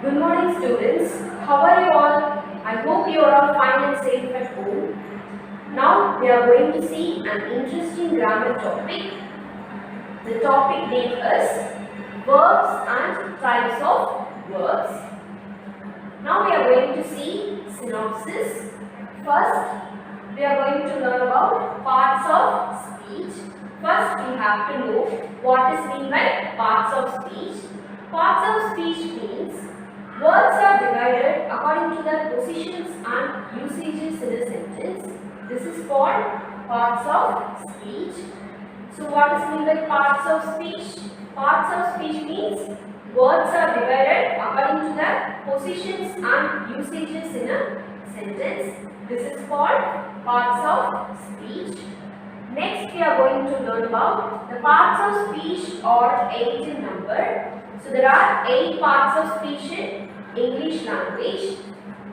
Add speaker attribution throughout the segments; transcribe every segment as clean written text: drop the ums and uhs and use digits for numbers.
Speaker 1: Good morning students. How are you all? I hope you are all fine and safe at home. Now we are going to see an interesting grammar topic. The topic name is verbs and types of verbs. Now we are going to see synopsis. First, we are going to learn about parts of speech. First, we have to know what is meant by parts of speech. Parts of speech means words are divided according to their positions and usages in a sentence. This is called parts of speech. So what is meant by parts of speech? Parts of speech means words are divided according to their positions and usages in a sentence. This is called parts of speech. Next we are going to learn about the parts of speech are 8 in number. So there are 8 parts of speech in English language.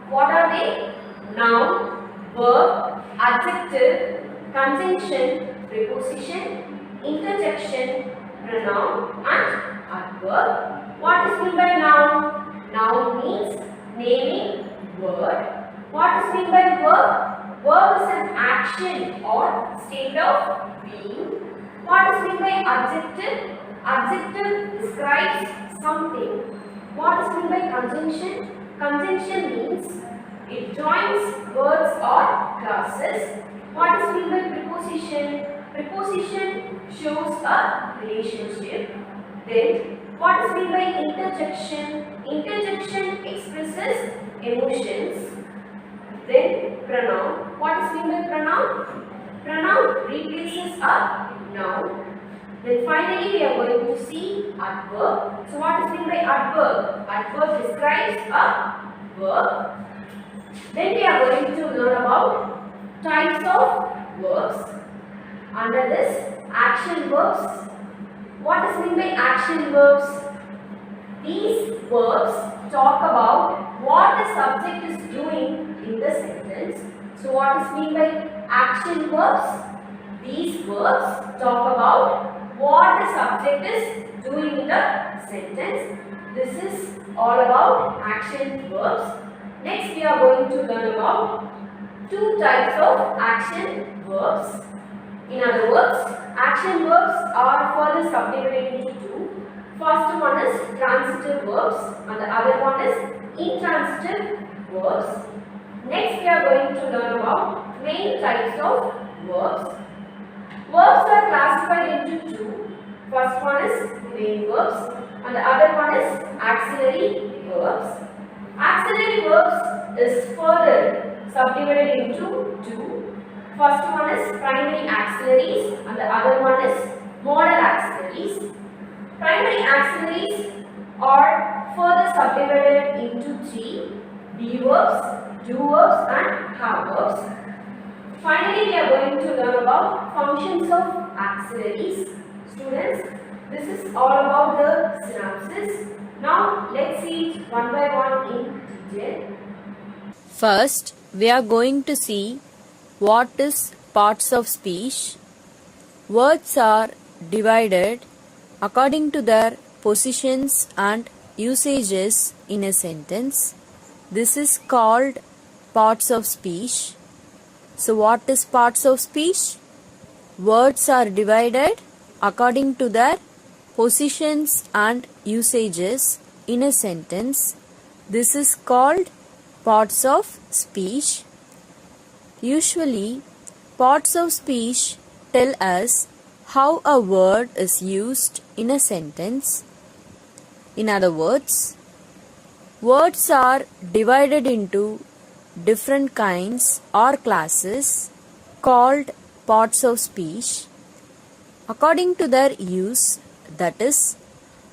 Speaker 1: What are they? Noun, verb, adjective, conjunction, preposition, interjection, pronoun and adverb. What is meant by noun? Noun means naming word. What is meant by verb? Verb is an action or state of being. What is meant by adjective? Adjective describes something. What is meant by conjunction? Conjunction means it joins words or clauses. What is meant by preposition? Preposition shows a relationship. Then, what is meant by interjection? Interjection expresses emotions. Then, pronoun. What is meant by pronoun? Pronoun replaces a noun. Then finally, we are going to see adverb. So, what is meant by adverb? Adverb describes a verb. Then we are going to learn about types of verbs. Under this, action verbs. What is meant by action verbs? These verbs talk about what the subject is doing in the sentence. So what is meant by action verbs? These verbs talk about what the subject is doing in the sentence. This is all about action verbs. Next we are going to learn about 2 types of action verbs. In other words, action verbs are further subdivided into 2. First one is transitive verbs and the other one is intransitive verbs. Next we are going to learn about main types of verbs. Verbs are classified into 2. First one is main verbs and the other one is auxiliary verbs. Auxiliary verbs is further subdivided into 2. First one is primary auxiliaries and the other one is modal auxiliaries. Primary auxiliaries are further subdivided into 3. Be verbs, do verbs and have verbs. Finally, we are going to learn about functions of auxiliaries. Students, this is all about the synopsis. Now, let's see it one by one in detail.
Speaker 2: First, we are going to see what is parts of speech. Words are divided according to their positions and usages in a sentence. This is called parts of speech. So what is parts of speech? Words are divided according to their positions and usages in a sentence. This is called parts of speech. Usually, parts of speech tell us how a word is used in a sentence. In other words, words are divided into different kinds or classes called parts of speech according to their use, that is,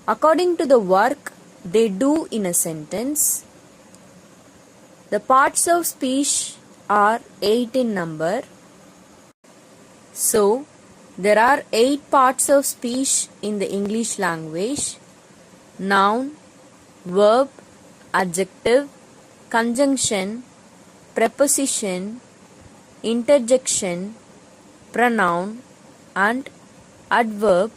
Speaker 2: according to the work they do in a sentence. The parts of speech are 8 in number. So, there are 8 parts of speech in the English language: noun, verb, adjective, conjunction, preposition, interjection, pronoun and adverb.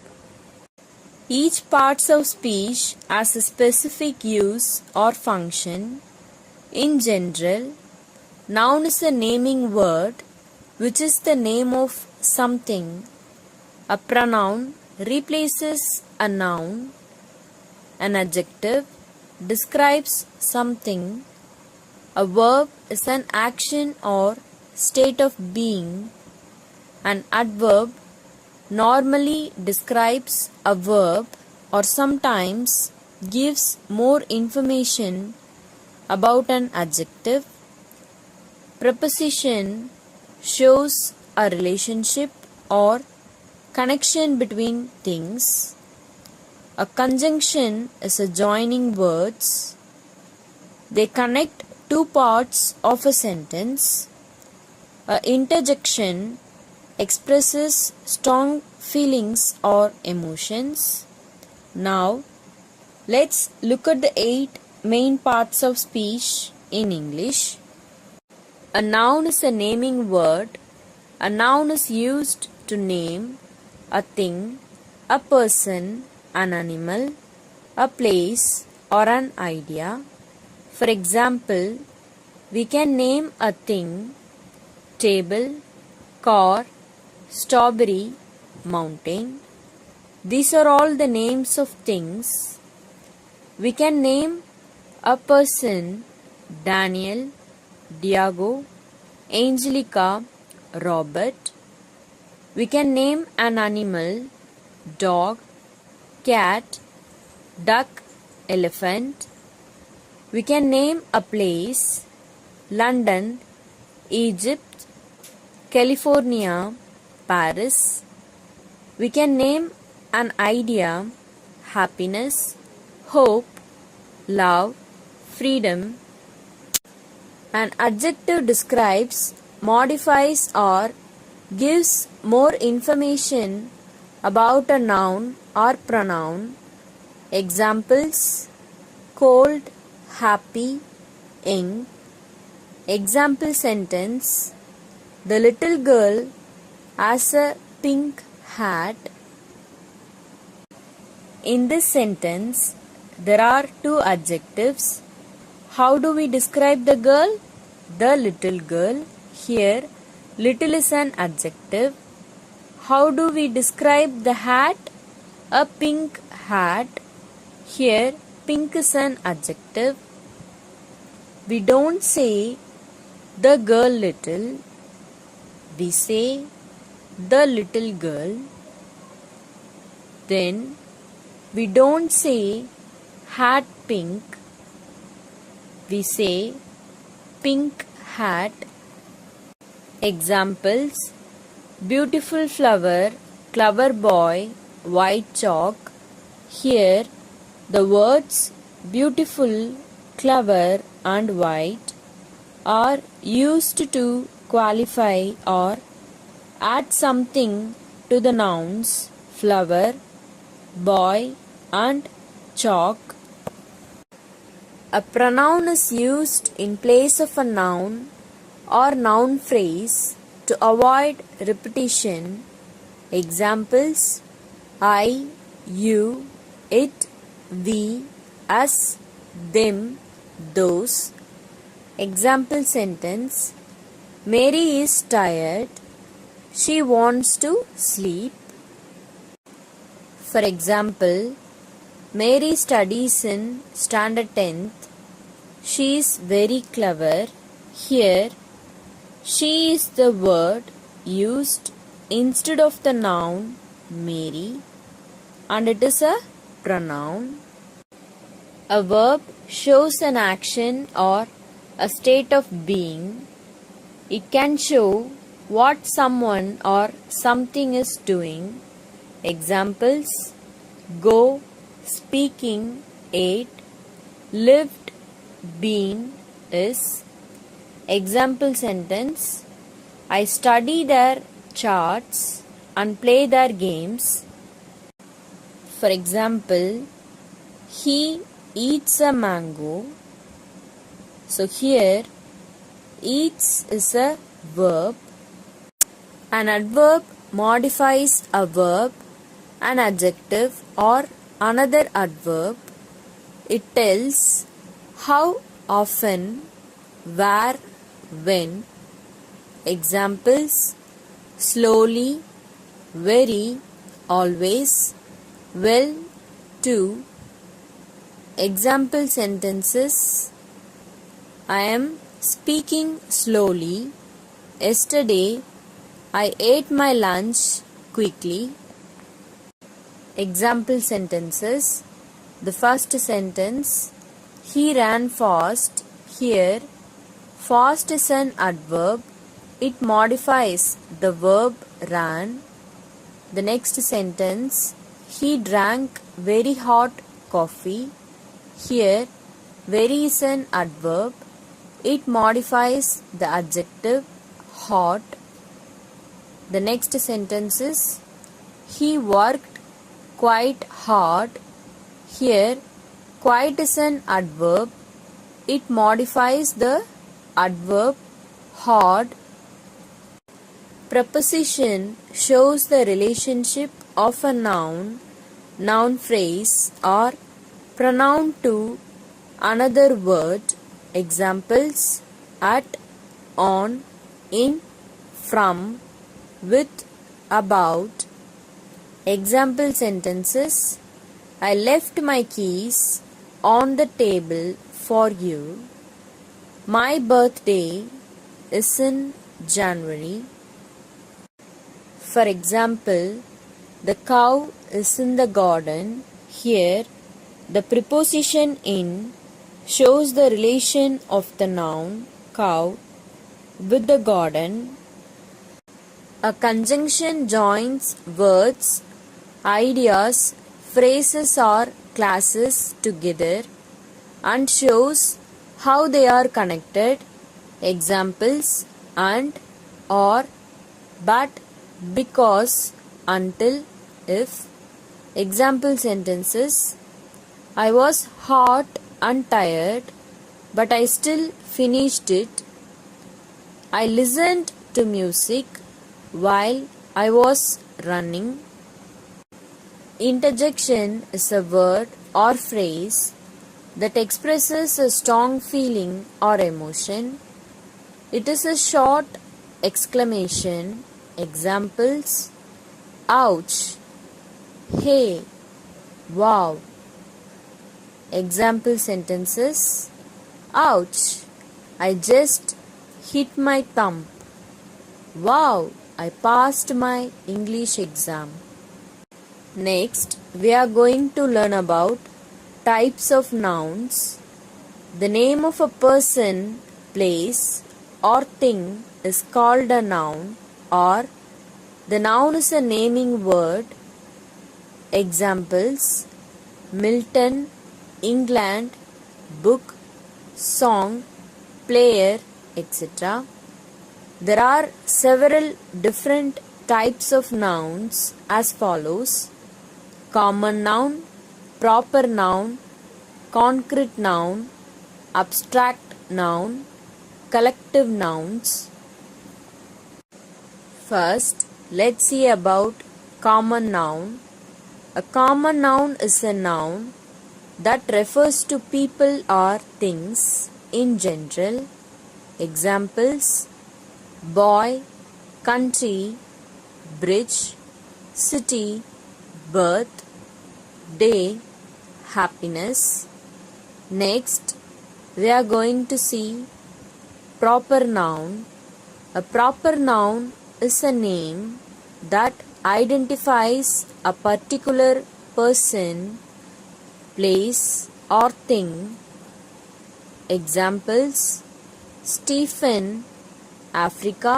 Speaker 2: Each parts of speech has a specific use or function. In general, noun is a naming word which is the name of something. A pronoun replaces a noun. An adjective describes something. A verb is an action or state of being. An adverb normally describes a verb or sometimes gives more information about an adjective. Preposition shows a relationship or connection between things. A conjunction is a joining words. They connect two parts of a sentence. A interjection expresses strong feelings or emotions. Now, let's look at the 8 main parts of speech in English. A noun is a naming word. A noun is used to name a thing, a person, an animal, a place, or an idea. For example, we can name a thing, table, car, strawberry, mountain. These are all the names of things. We can name a person, Daniel, Diego, Angelica, Robert. We can name an animal, dog, cat, duck, elephant. We can name a place, London, Egypt, California, Paris. We can name an idea, happiness, hope, love, freedom. An adjective describes, modifies, or gives more information about a noun or pronoun. Examples: cold, happy, young. Example sentence: the little girl has a pink hat. In this sentence, there are two adjectives. How do we describe the girl? The little girl. Here, little is an adjective. How do we describe the hat? A pink hat. Here, pink is an adjective. We don't say the girl little. We say the little girl. Then, we don't say hat pink. We say pink hat. Examples: beautiful flower, clever boy, white chalk. Here, the words beautiful, clever, and white are used to qualify or add something to the nouns flower, boy, and chalk. A pronoun is used in place of a noun or noun phrase to avoid repetition. Examples: I, you, it, we, us, them, those. Example sentence: Mary is tired. She wants to sleep. For example, Mary studies in standard 10th. She is very clever. Here, she is the word used instead of the noun Mary, and it is a pronoun. A verb shows an action or a state of being. It can show what someone or something is doing. Examples: go, speaking, ate, lived, been, is. Example sentence: I study their charts and play their games. For example, he eats a mango. So here, eats is a verb. An adverb modifies a verb, an adjective, or another adverb. It tells how often, where, when. Examples: slowly, very, always, well, to. Example sentences: I am speaking slowly. Yesterday, I ate my lunch quickly. Example sentences: the first sentence, he ran fast. Here, fast is an adverb. It modifies the verb ran. The next sentence, he drank very hot coffee. Here, very is an adverb. It modifies the adjective hot. The next sentence is, he worked quite hard. Here, quite is an adverb. It modifies the adverb hard. Preposition shows the relationship of a noun, noun phrase, or pronoun to another word. Examples: at, on, in, from, with, about. Example sentences: I left my keys on the table for you. My birthday is in January. For example, the cow is in the garden. Here, the preposition in shows the relation of the noun cow with the garden. A conjunction joins words, ideas, phrases or classes together and shows how they are connected. Examples: and, or, but, because, until, if. Example sentences: I was hot and tired, but I still finished it. I listened to music while I was running. Interjection is a word or phrase that expresses a strong feeling or emotion. It is a short exclamation. Examples: ouch, hey, wow. Example sentences: ouch, I just hit my thumb. Wow, I passed my English exam. Next, we are going to learn about types of nouns. The name of a person, place, or thing is called a noun, or the noun is a naming word. Examples: Milton, England, book, song, player, etc. There are several different types of nouns as follows: common noun, proper noun, concrete noun, abstract noun, collective nouns. First, let's see about common noun. A common noun is a noun that refers to people or things in general. Examples: boy, country, bridge, city, birth, day, happiness. Next, we are going to see proper noun. A proper noun is a name that identifies a particular person, place, or thing. Examples: Stephen, Africa,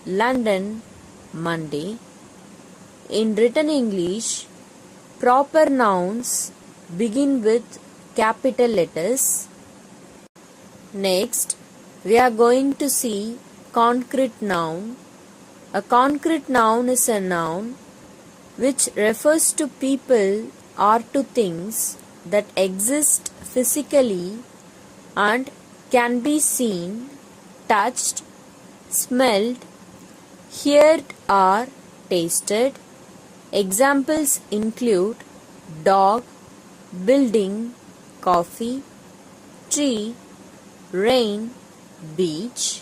Speaker 2: London, Monday. In written English, proper nouns begin with capital letters. Next, we are going to see concrete noun. A concrete noun is a noun which refers to people or to things that exist physically and can be seen, touched, smelled, heard or tasted. Examples include dog, building, coffee, tree, rain, beach.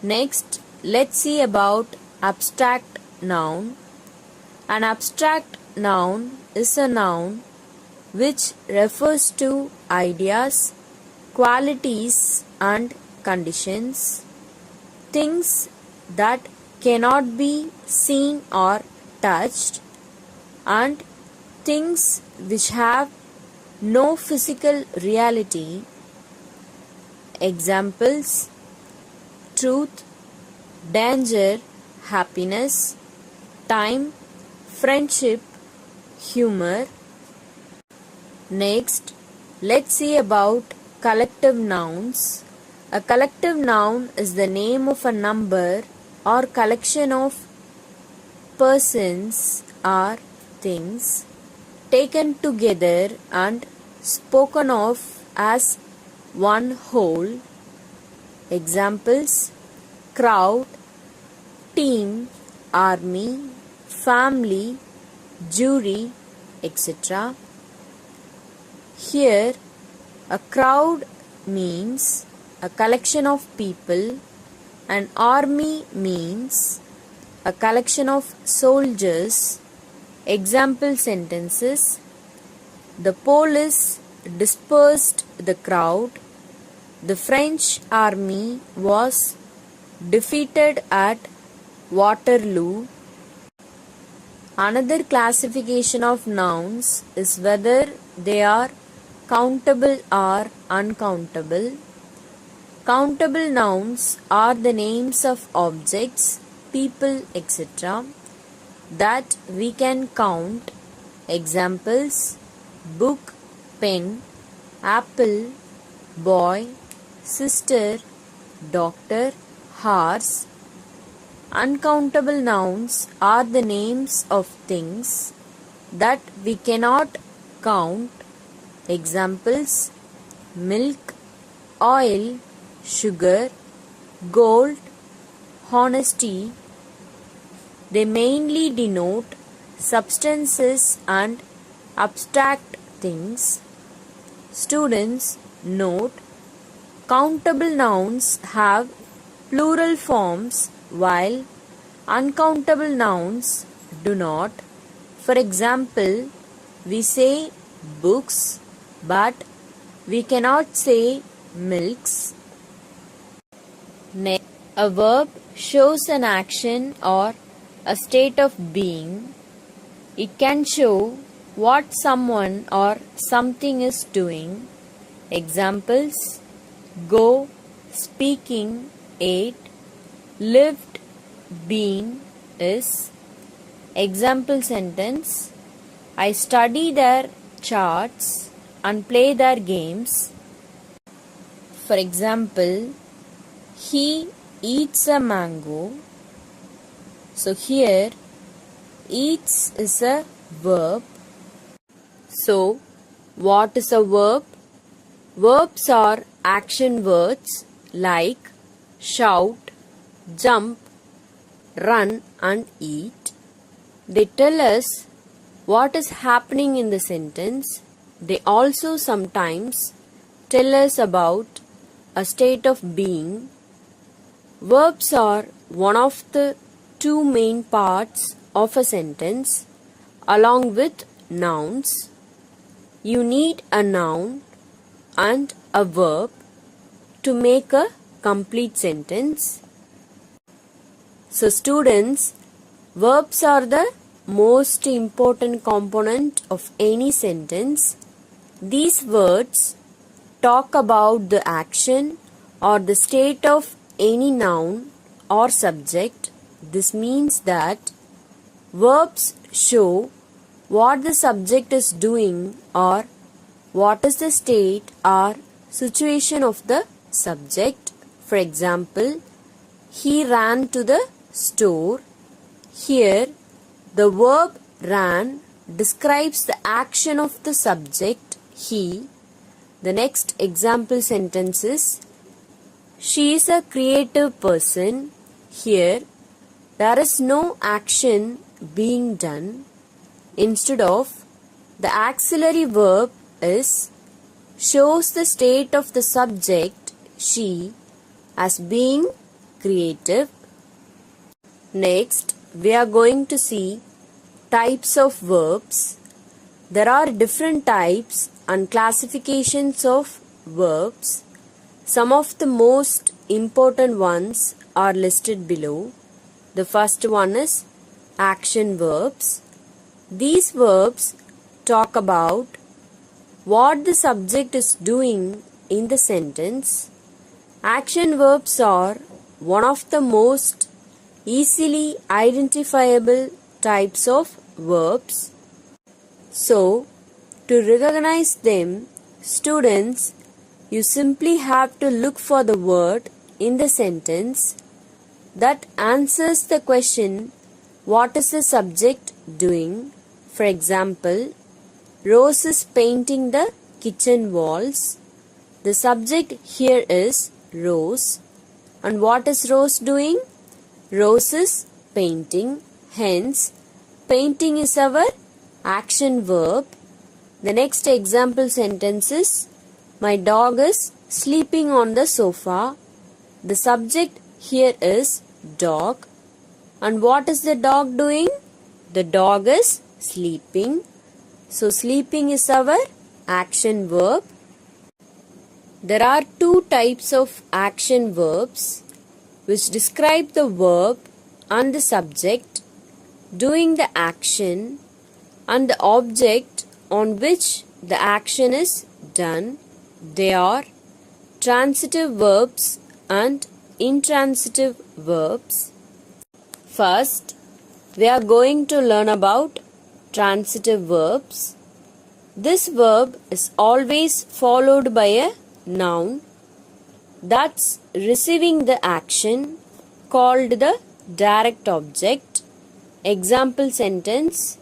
Speaker 2: Next, let's see about abstract noun. An abstract noun is a noun which refers to ideas, qualities and conditions, things that cannot be seen or touched, and things which have no physical reality. Examples: truth, danger, happiness, time, friendship, humor. Next, let's see about collective nouns. A collective noun is the name of a number or collection of persons or things taken together and spoken of as one whole. Examples: crowd, team, army, family, jury, etc. Here, a crowd means a collection of people, an army means a collection of soldiers. Example sentences: the police dispersed the crowd. The French army was defeated at Waterloo. Another classification of nouns is whether they are countable or uncountable. Countable nouns are the names of objects, people, etc. that we can count. Examples: book, pen, apple, boy, sister, doctor, horse. Uncountable nouns are the names of things that we cannot count. Examples: milk, oil, sugar, gold, honesty. They mainly denote substances and abstract things. Students, note: countable nouns have plural forms while uncountable nouns do not. For example, we say books, but we cannot say milks. Next, a verb shows an action or a state of being. It can show what someone or something is doing. Examples: go, speaking, ate, lived, been, is. Example sentence: I study their charts and play their games. For example, he eats a mango. So here, eats is a verb. So, what is a verb? Verbs are action words like shout, jump, run and eat. They tell us what is happening in the sentence. They also sometimes tell us about a state of being. Verbs are one of the two main parts of a sentence along with nouns. You need a noun and a verb to make a complete sentence. So students, verbs are the most important component of any sentence. These words talk about the action or the state of any noun or subject. This means that verbs show what the subject is doing or what is the state or situation of the subject. For example, he ran to the store. Here, the verb ran describes the action of the subject, he. The next example sentence is, she is a creative person. Here, there is no action being done. Instead of, The auxiliary verb is shows the state of the subject, she, as being creative. Next, we are going to see types of verbs. There are different types and classifications of verbs. Some of the most important ones are listed below. The first one is action verbs. These verbs talk about what the subject is doing in the sentence. Action verbs are one of the most easily identifiable types of verbs. So, to recognize them, students, you simply have to look for the word in the sentence that answers the question, what is the subject doing? For example, Rose is painting the kitchen walls. The subject here is Rose. And what is Rose doing? Rose is painting. Hence, painting is our action verb. The next example sentence is, my dog is sleeping on the sofa. The subject here is dog. And what is the dog doing? The dog is sleeping. So, sleeping is our action verb. There are two types of action verbs which describe the verb and the subject doing the action and the object on which the action is done. They are transitive verbs and intransitive verbs. First, we are going to learn about transitive verbs. This verb is always followed by a noun that's receiving the action called the direct object. Example sentence,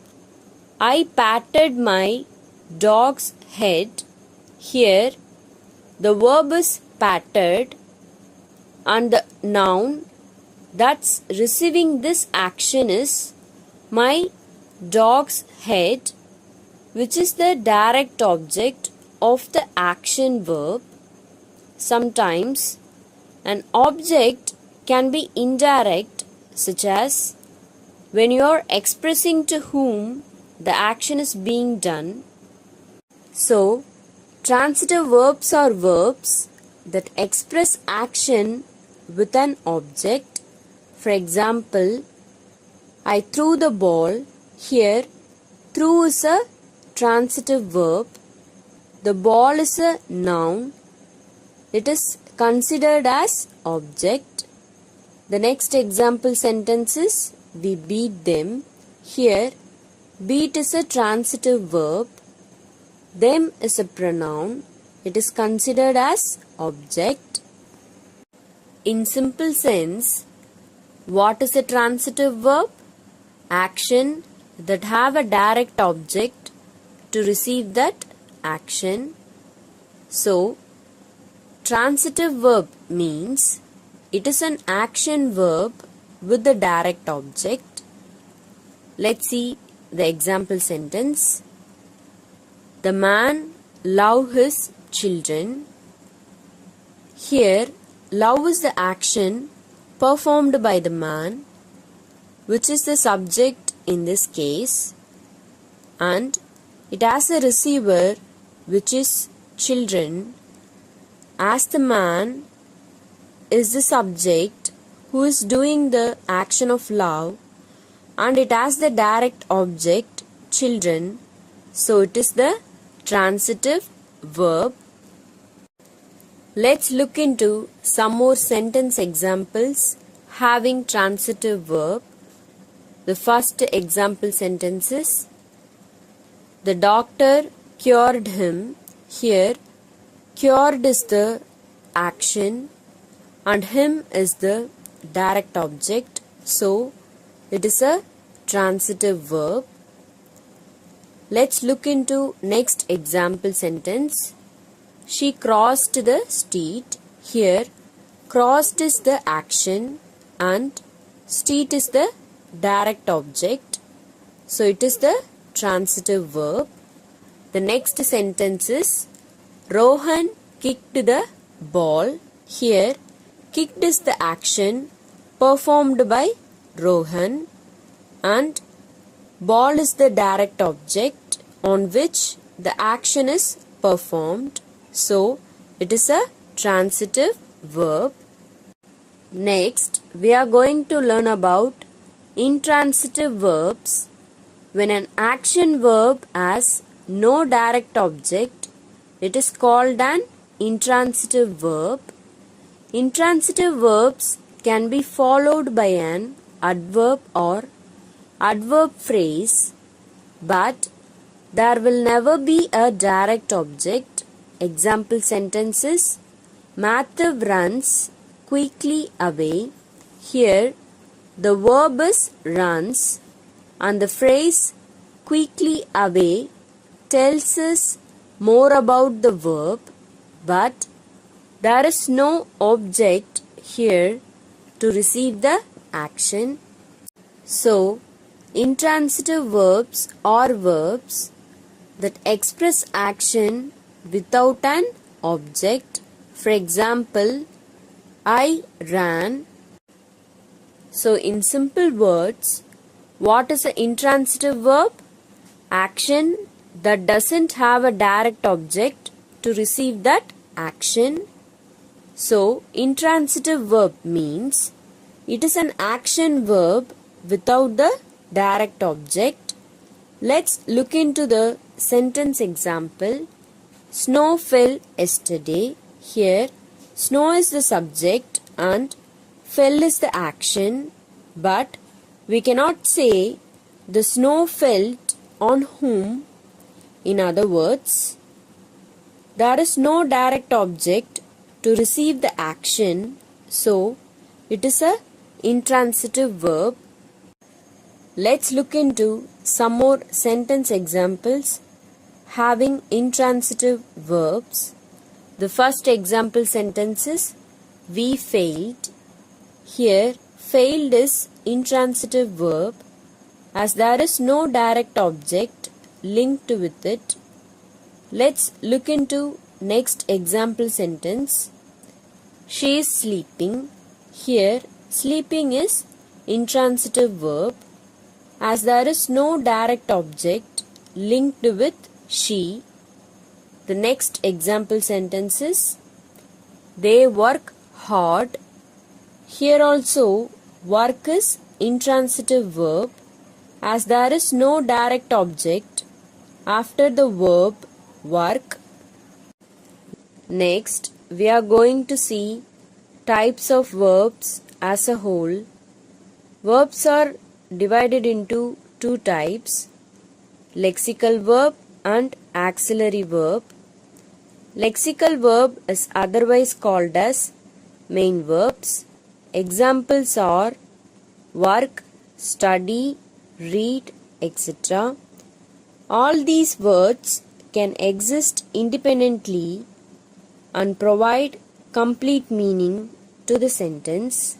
Speaker 2: I patted my dog's head. Here, the verb is patted and the noun that's receiving this action is my dog's head, which is the direct object of the action verb. Sometimes an object can be indirect, such as when you are expressing to whom the action is being done. So, transitive verbs are verbs that express action with an object. For example, I threw the ball. Here, threw is a transitive verb. The ball is a noun. It is considered as object. The next example sentence is, we beat them. Here, beat is a transitive verb. Them is a pronoun. It is considered as object. In simple sense, what is a transitive verb? Action that have a direct object to receive that action. So, transitive verb means it is an action verb with the direct object. Let's see the example sentence. The man loved his children. Here, love is the action performed by the man, which is the subject in this case, and it has a receiver, which is children, as the man is the subject who is doing the action of love, and it has the direct object, children, so it is the transitive verb. Let's look into some more sentence examples having transitive verb. The first example sentence is, the doctor cured him. Here, cured is the action and him is the direct object. So, it is a transitive verb. Let's look into next example sentence. She crossed the street. Here, crossed is the action and street is the direct object. So, it is the transitive verb. The next sentence is Rohan kicked the ball. Here, kicked is the action performed by Rohan and ball is the direct object on which the action is performed. So, it is a transitive verb. Next, we are going to learn about intransitive verbs. When an action verb has no direct object, it is called an intransitive verb. Intransitive verbs can be followed by an adverb or adverb phrase, but there will never be a direct object. Example sentences: Mathav runs quickly away. Here, the verb is runs and the phrase quickly away tells us more about the verb, but there is no object here to receive the action. So, intransitive verbs are verbs that express action without an object. For example, I ran. So, in simple words, what is an intransitive verb? Action that doesn't have a direct object to receive that action. So, intransitive verb means it is an action verb without the direct object. Let's look into the sentence example. Snow fell yesterday. Here, snow is the subject and fell is the action, but we cannot say the snow fell on whom. In other words, there is no direct object to receive the action, so it is a intransitive verb. Let's look into some more sentence examples having intransitive verbs. The first example sentence is we failed. Here, failed is intransitive verb as there is no direct object linked with it. Let's look into next example sentence. She is sleeping. Here, sleeping is intransitive verb as there is no direct object linked with she. The next example sentence is they work hard. Here also work is intransitive verb as there is no direct object after the verb work. Next, we are going to see types of verbs as a whole. Verbs are divided into two types: lexical verb and auxiliary verb. Lexical verb is otherwise called as main verbs. Examples are work, study, read, etc. All these words can exist independently and provide complete meaning to the sentence.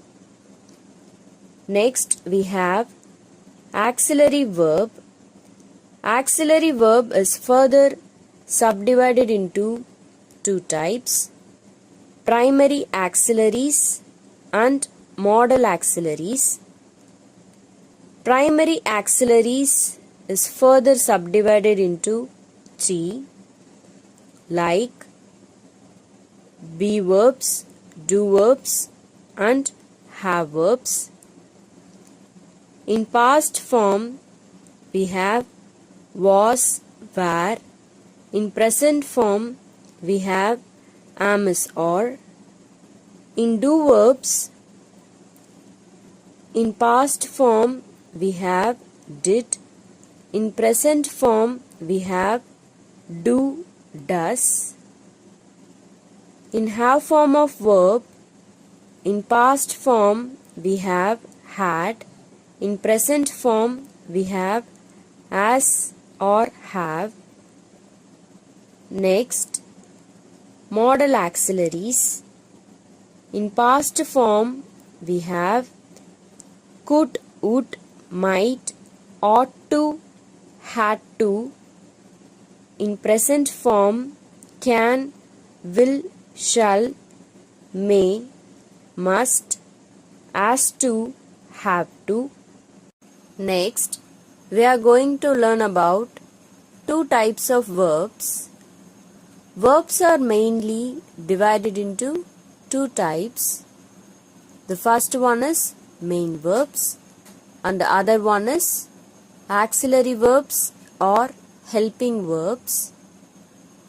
Speaker 2: Next, we have auxiliary verb. Auxiliary verb is further subdivided into two types: primary auxiliaries and modal auxiliaries. Primary auxiliaries is further subdivided into three, like be verbs, do verbs, and have verbs. In past form, we have was, were. In present form, we have am, is, or. In do verbs, in past form, we have did. In present form, we have do, does. In have form of verb, in past form, we have had. In present form, we have as or have. Next, modal auxiliaries. In past form, we have could, would, might, ought to, had to. in present form can, will, shall, may, must, as to, have to. Next, we are going to learn about two types of verbs. Verbs are mainly divided into two types. The first one is main verbs and the other one is auxiliary verbs or helping verbs.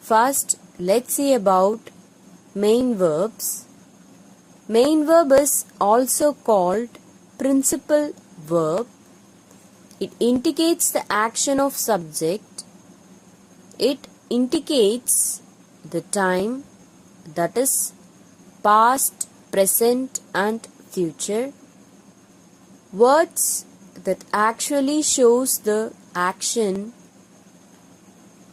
Speaker 2: First, let's see about main verbs. Main verb is also called principal verb. It indicates the action of subject. It indicates the time, that is past, present and future. Words that actually shows the action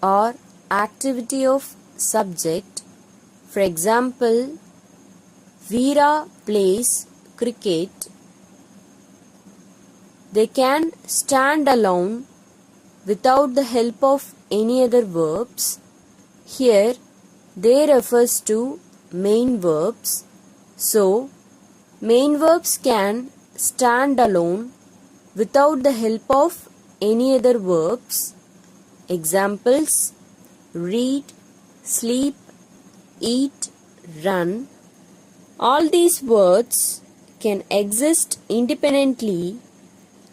Speaker 2: or activity of subject. For example, Veera plays cricket. They can stand alone without the help of any other verbs. Here, they refers to main verbs. So, main verbs can stand alone without the help of any other verbs. Examples: read, sleep, eat, run. All these words can exist independently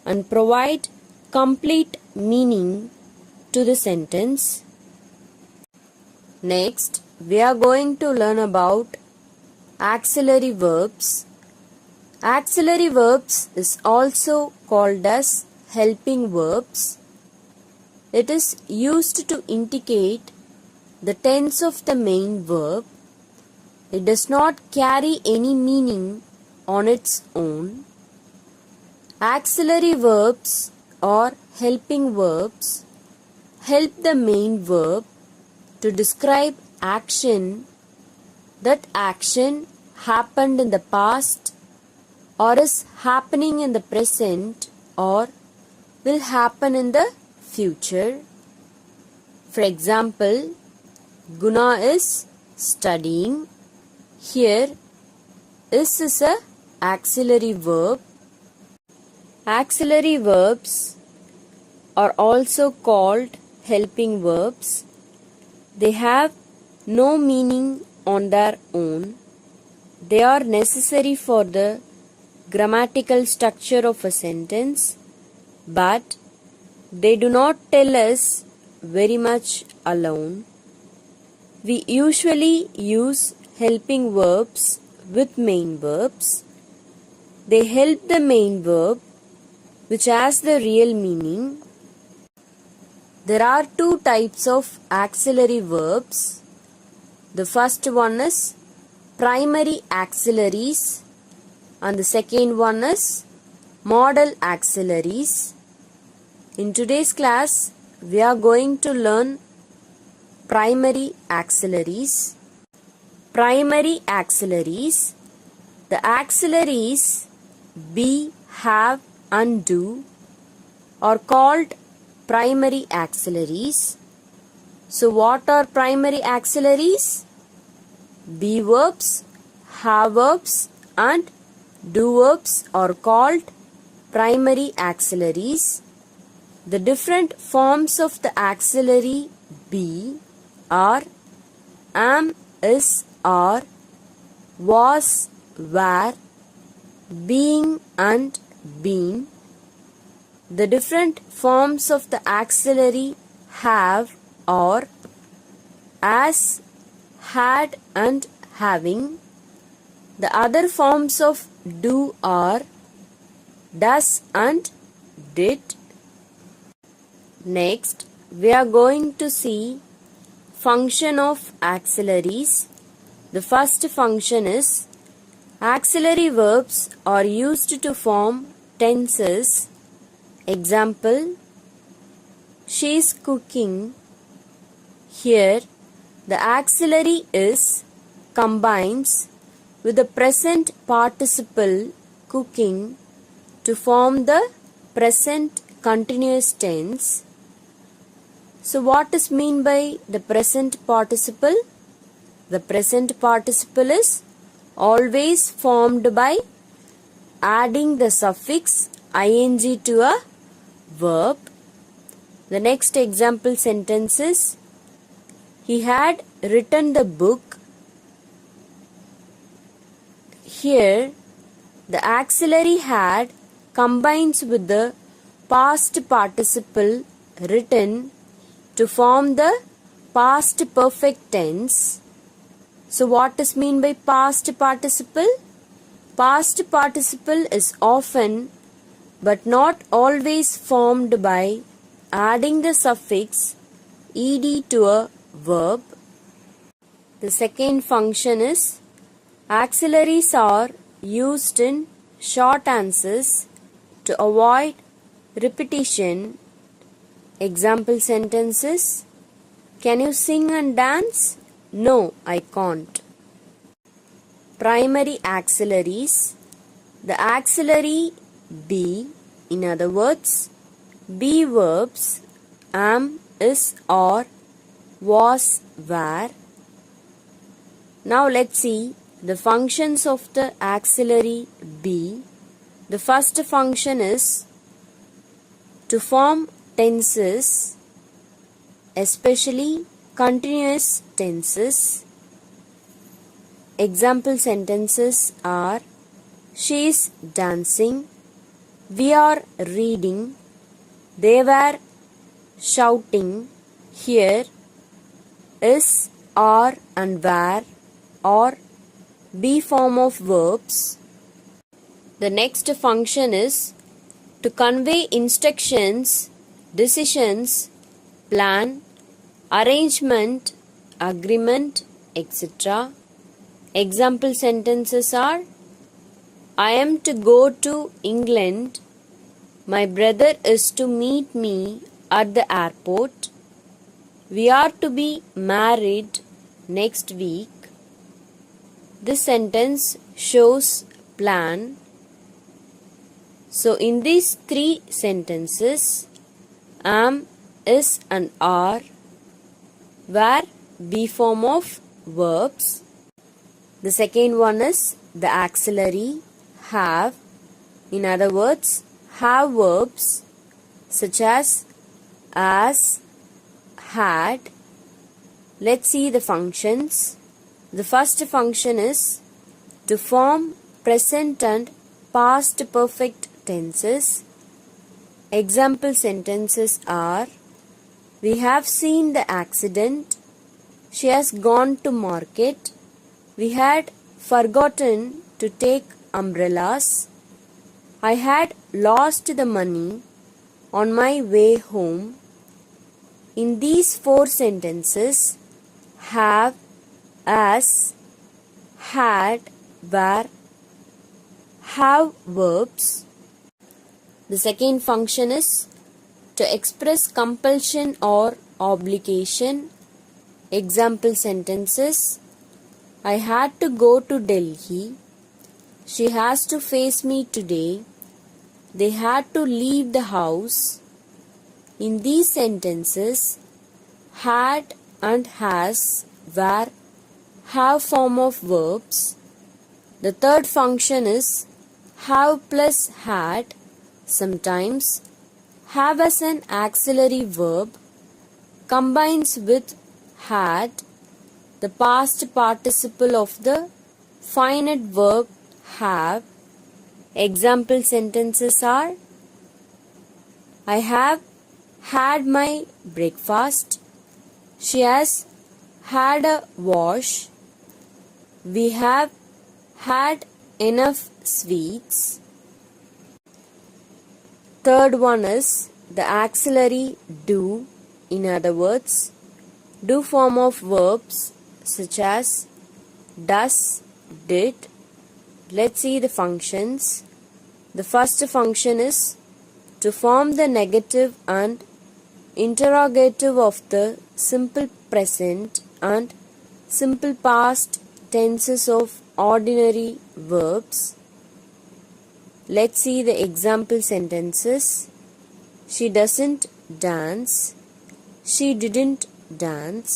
Speaker 2: and provide complete meaning to the sentence. Next, we are going to learn about auxiliary verbs. Auxiliary verbs is also called as helping verbs. It is used to indicate the tense of the main verb. It does not carry any meaning on its own. Auxiliary verbs or helping verbs help the main verb to describe action. That action happened in the past or is happening in the present or will happen in the future. For example, Guna is studying. Here, is a auxiliary verb. Auxiliary verbs are also called helping verbs. They have no meaning on their own. They are necessary for the grammatical structure of a sentence, but they do not tell us very much alone. We usually use helping verbs with main verbs. They help the main verb which has the real meaning. There are two types of auxiliary verbs. The first one is primary auxiliaries and the second one is modal auxiliaries. In today's class, we are going to learn primary auxiliaries. Primary auxiliaries. The auxiliaries be, have and do are called primary auxiliaries. So what are primary auxiliaries? Be verbs, have verbs and do verbs are called primary auxiliaries. The different forms of the auxiliary be are am, is, are, was, were, being and been. The different forms of the auxiliary have are as, had and having. The other forms of do are does and did. Next, we are going to see function of auxiliaries. The first function is auxiliary verbs are used to form tenses. Example, she is cooking. Here, the auxiliary is combines with the present participle cooking to form the present continuous tense. So what is mean by the present participle? The present participle is always formed by adding the suffix ing to a verb. The next example sentence is, he had written the book. Here, the auxiliary had combines with the past participle written to form the past perfect tense. So what is mean by past participle? Past participle is often but not always formed by adding the suffix ed to a verb. The second function is, auxiliaries are used in short answers to avoid repetition. Example sentences, can you sing and dance? No, I can't. Primary auxiliaries. The auxiliary be, in other words, be verbs am, is, are, was, were. Now let's see the functions of the auxiliary be. The first function is to form tenses, especially continuous tenses. Example sentences are, she is dancing, we are reading, they were shouting. Here, is, are and were are be form of verbs. The next function is to convey instructions, decisions, plan, arrangement, agreement, etc. Example sentences are, I am to go to England. My brother is to meet me at the airport. We are to be married next week. This sentence shows plan. So in these three sentences, am, is and are were be form of verbs. The second one is the auxiliary have. In other words, have verbs such as, had. Let's see the functions. The first function is to form present and past perfect tenses. Example sentences are, we have seen the accident. She has gone to market. We had forgotten to take umbrellas. I had lost the money on my way home. In these four sentences, have, as, had, were, have verbs. The second function is to express compulsion or obligation. Example sentences, I had to go to Delhi. She has to face me today. They had to leave the house. In these sentences, had and has, were, have form of verbs. The third function is have plus had. Sometimes have as an auxiliary verb combines with had, the past participle of the finite verb have. Example sentences are, I have had my breakfast. She has had a wash. We have had enough sweets. Third one is the auxiliary do. In other words, do form of verbs such as does, did. Let's see the functions. The first function is to form the negative and interrogative of the simple present and simple past tenses of ordinary verbs. Let's see the example sentences. She doesn't dance. She didn't dance.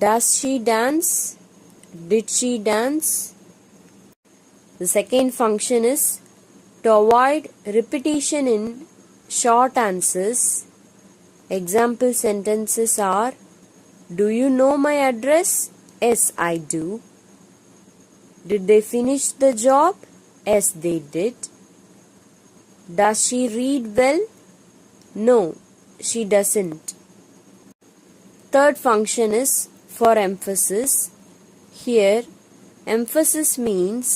Speaker 2: Does she dance? Did she dance? The second function is to avoid repetition in short answers. Example sentences are: do you know my address? Yes, I do. Did they finish the job? Yes, they did. Does she read well? No, she doesn't. Third function is for emphasis. Here, emphasis means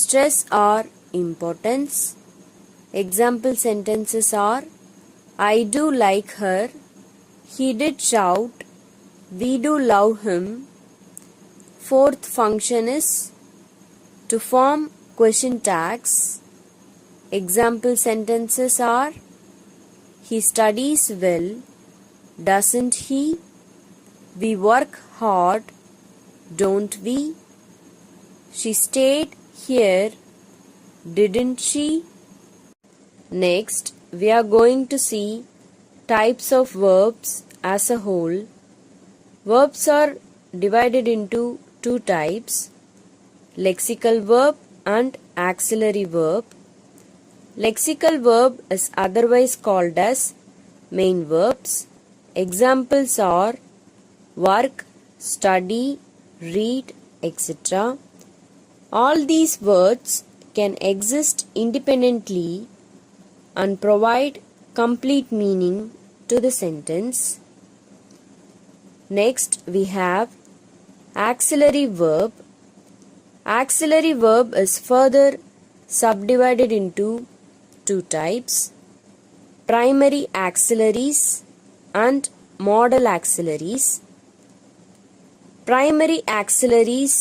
Speaker 2: stress or importance. Example sentences are: I do like her. He did shout. We do love him. Fourth function is to form question tags. Example sentences are: he studies well, doesn't he? We work hard, don't we? She stayed here, didn't she? Next, we are going to see types of verbs as a whole. Verbs are divided into two types: lexical verb and auxiliary verb. Lexical verb is otherwise called as main verbs. Examples are work, study, read, etc. All these words can exist independently and provide complete meaning to the sentence. Next, we have auxiliary verb. Auxiliary verb is further subdivided into two types: primary auxiliaries and modal auxiliaries. Primary auxiliaries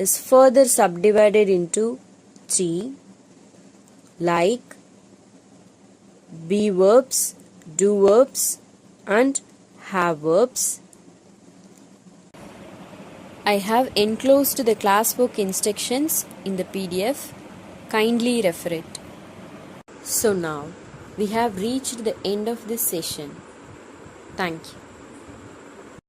Speaker 2: is further subdivided into three, like be verbs, do verbs, and have verbs. I have enclosed the classwork instructions in the PDF. Kindly refer it. So now we have reached the end of this session. Thank you.